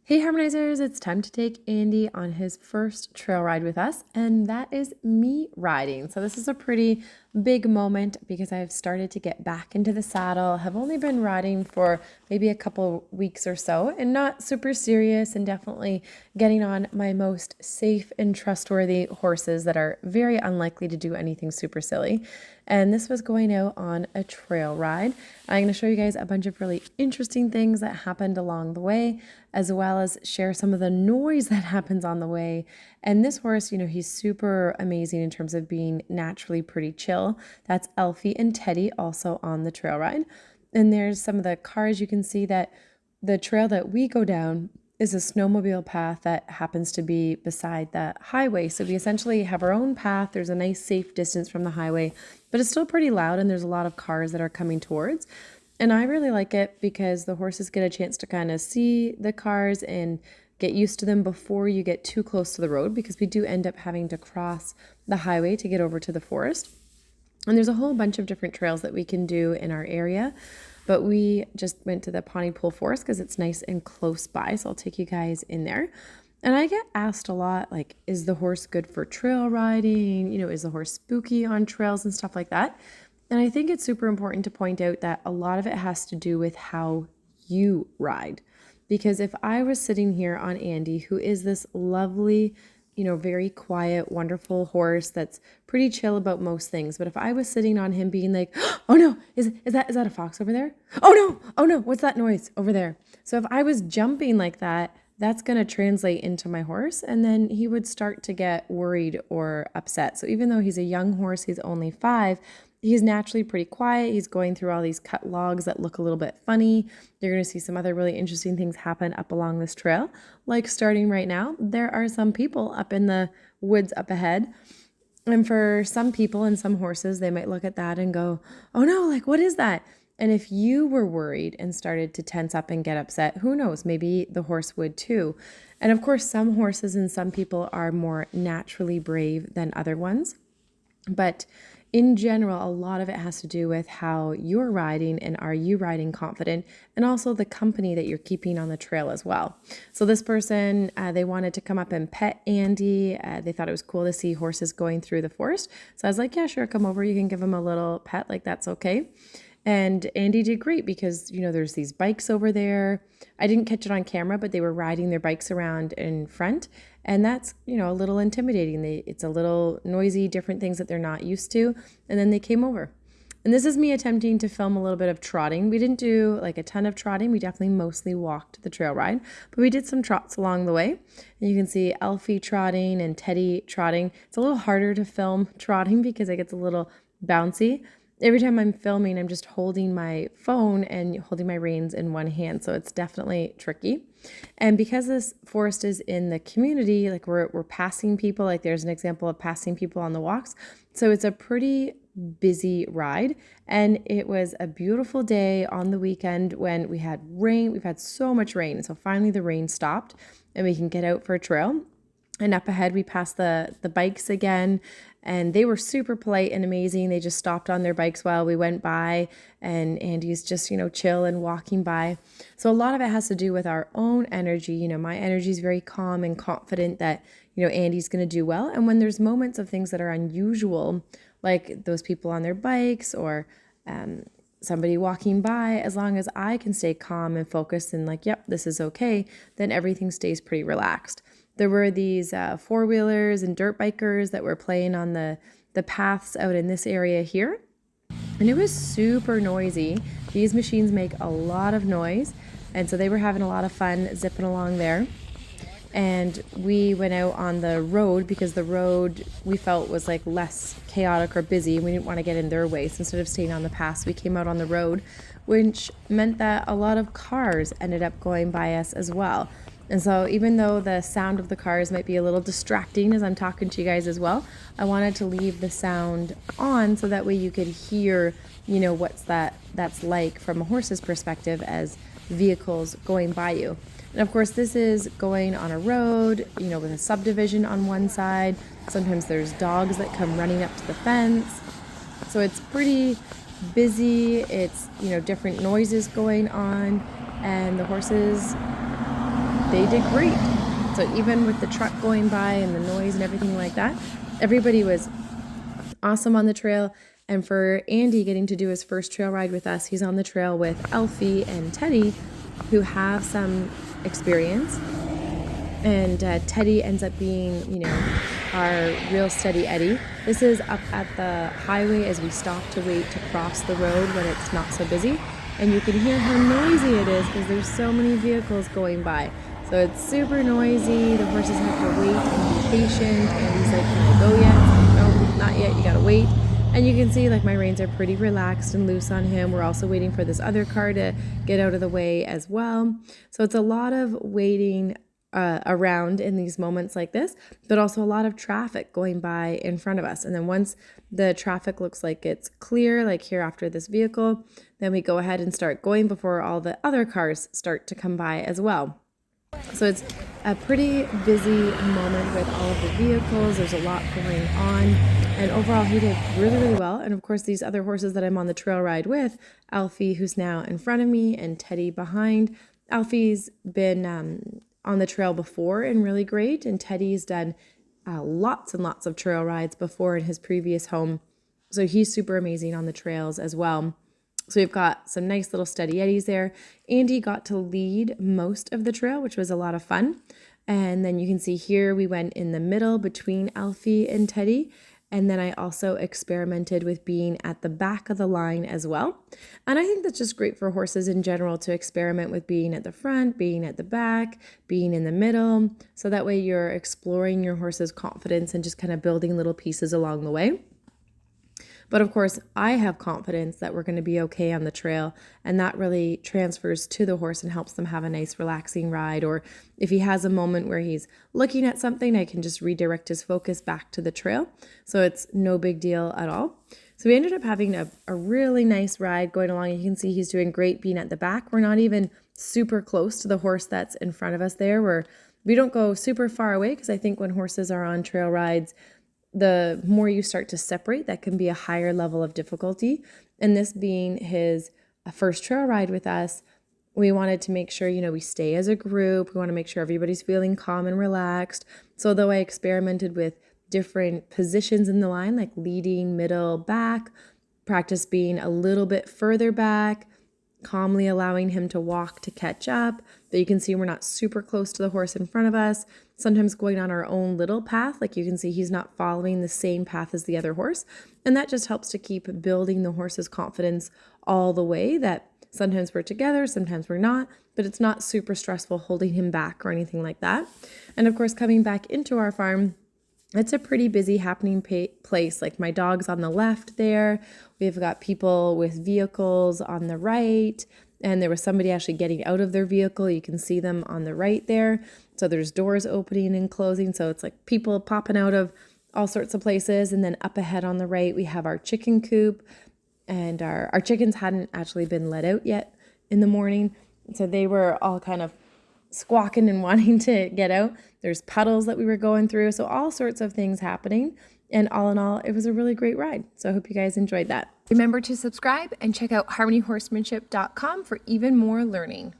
Hey Harmonizers, it's time to take Andy on his first trail ride with us, and that is me riding. So this is a pretty big moment because I've started to get back into the saddle. Have only been riding for maybe a couple weeks or so, and not super serious, and definitely getting on my most safe and trustworthy horses that are very unlikely to do anything super silly. And this was going out on a trail ride. I'm going to show you guys a bunch of really interesting things that happened along the way, as well as share some of the noise that happens on the way. And this horse, he's super amazing in terms of being naturally pretty chill. That's Elfie and Teddy also on the trail ride. And there's some of the cars. You can see that the trail that we go down is a snowmobile path that happens to be beside the highway. So we essentially have our own path. There's a nice safe distance from the highway, but it's still pretty loud and there's a lot of cars that are coming towards. And I really like it because the horses get a chance to kind of see the cars and get used to them before you get too close to the road, because we do end up having to cross the highway to get over to the forest. And there's a whole bunch of different trails that we can do in our area, but we just went to the Pontypool Forest because it's nice and close by. So I'll take you guys in there. And I get asked a lot, like, is the horse good for trail riding? Is the horse spooky on trails and stuff like that? And I think it's super important to point out that a lot of it has to do with how you ride. Because if I was sitting here on Andy, who is this lovely, very quiet, wonderful horse that's pretty chill about most things. But if I was sitting on him being like, oh no, is that a fox over there? Oh no, what's that noise over there? So if I was jumping like that, that's going to translate into my horse, and then he would start to get worried or upset. So even though he's a young horse, he's only 5, he's naturally pretty quiet. He's going through all these cut logs that look a little bit funny. You're going to see some other really interesting things happen up along this trail. Like starting right now, there are some people up in the woods up ahead. And for some people and some horses, they might look at that and go, oh no, like what is that? And if you were worried and started to tense up and get upset, who knows, maybe the horse would too. And of course, some horses and some people are more naturally brave than other ones. But in general, a lot of it has to do with how you're riding and are you riding confident, and also the company that you're keeping on the trail as well. So this person, they wanted to come up and pet Andy. They thought it was cool to see horses going through the forest. So I was like, yeah, sure, come over. You can give him a little pet, like that's okay. And Andy did great because, there's these bikes over there. I didn't catch it on camera, but they were riding their bikes around in front. And that's, a little intimidating. It's a little noisy, different things that they're not used to. And then they came over. And this is me attempting to film a little bit of trotting. We didn't do like a ton of trotting. We definitely mostly walked the trail ride, but we did some trots along the way. And you can see Elfie trotting and Teddy trotting. It's a little harder to film trotting because it gets a little bouncy. Every time I'm filming, I'm just holding my phone and holding my reins in one hand. So it's definitely tricky. And because this forest is in the community, like we're passing people, like there's an example of passing people on the walks. So it's a pretty busy ride. And it was a beautiful day on the weekend when we had rain. We've had so much rain. So finally the rain stopped and we can get out for a trail. And up ahead, we passed the bikes again, and they were super polite and amazing. They just stopped on their bikes while we went by, and Andy's just, chill and walking by. So a lot of it has to do with our own energy. My energy is very calm and confident that, Andy's going to do well. And when there's moments of things that are unusual, like those people on their bikes or somebody walking by, as long as I can stay calm and focused and like, yep, this is okay, then everything stays pretty relaxed. There were these four-wheelers and dirt bikers that were playing on the paths out in this area here. And it was super noisy. These machines make a lot of noise. And so they were having a lot of fun zipping along there. And we went out on the road because the road we felt was like less chaotic or busy. And we didn't want to get in their way. So instead of staying on the paths, we came out on the road, which meant that a lot of cars ended up going by us as well. And so even though the sound of the cars might be a little distracting as I'm talking to you guys as well, I wanted to leave the sound on so that way you could hear, what's that's like from a horse's perspective as vehicles going by you. And of course, this is going on a road, with a subdivision on one side. Sometimes there's dogs that come running up to the fence. So it's pretty busy. It's, different noises going on, and the horses they did great. So even with the truck going by and the noise and everything like that, everybody was awesome on the trail. And for Andy getting to do his first trail ride with us, he's on the trail with Alfie and Teddy, who have some experience. And Teddy ends up being, you know, our real steady Eddie. This is up at the highway as we stop to wait to cross the road when it's not so busy. And you can hear how noisy it is because there's so many vehicles going by. So it's super noisy. The horses have to wait and be patient. And he's like, can I go yet? No, not yet. You gotta wait. And you can see like my reins are pretty relaxed and loose on him. We're also waiting for this other car to get out of the way as well. So it's a lot of waiting around in these moments like this, but also a lot of traffic going by in front of us. And then once the traffic looks like it's clear, like here after this vehicle, then we go ahead and start going before all the other cars start to come by as well. So it's a pretty busy moment with all of the vehicles. There's a lot going on. And overall, he did really, really well. And of course, these other horses that I'm on the trail ride with, Alfie, who's now in front of me, and Teddy behind. Alfie's been on the trail before and really great. And Teddy's done lots and lots of trail rides before in his previous home. So he's super amazing on the trails as well. So we've got some nice little steady eddies there. Andy got to lead most of the trail, which was a lot of fun. And then you can see here we went in the middle between Alfie and Teddy. And then I also experimented with being at the back of the line as well. And I think that's just great for horses in general to experiment with being at the front, being at the back, being in the middle. So that way you're exploring your horse's confidence and just kind of building little pieces along the way. But of course, I have confidence that we're going to be okay on the trail, and that really transfers to the horse and helps them have a nice relaxing ride. Or if he has a moment where he's looking at something, I can just redirect his focus back to the trail. So it's no big deal at all. So we ended up having a really nice ride going along. You can see he's doing great being at the back. We're not even super close to the horse that's in front of us there. We don't go super far away because I think when horses are on trail rides, the more you start to separate, that can be a higher level of difficulty. And this being his first trail ride with us, we wanted to make sure, you know, we stay as a group. We want to make sure everybody's feeling calm and relaxed. So though I experimented with different positions in the line, like leading, middle, back, practice being a little bit further back, calmly allowing him to walk to catch up. But you can see we're not super close to the horse in front of us. Sometimes going on our own little path, like you can see he's not following the same path as the other horse. And that just helps to keep building the horse's confidence all the way, that sometimes we're together, sometimes we're not, but it's not super stressful holding him back or anything like that. And of course, coming back into our farm, it's a pretty busy happening place. Like my dog's on the left there. We've got people with vehicles on the right. And there was somebody actually getting out of their vehicle. You can see them on the right there. So there's doors opening and closing. So it's like people popping out of all sorts of places. And then up ahead on the right, we have our chicken coop. And our chickens hadn't actually been let out yet in the morning. So they were all kind of squawking and wanting to get out. There's puddles that we were going through. So all sorts of things happening. And all in all, it was a really great ride. So I hope you guys enjoyed that. Remember to subscribe and check out harmonyhorsemanship.com for even more learning.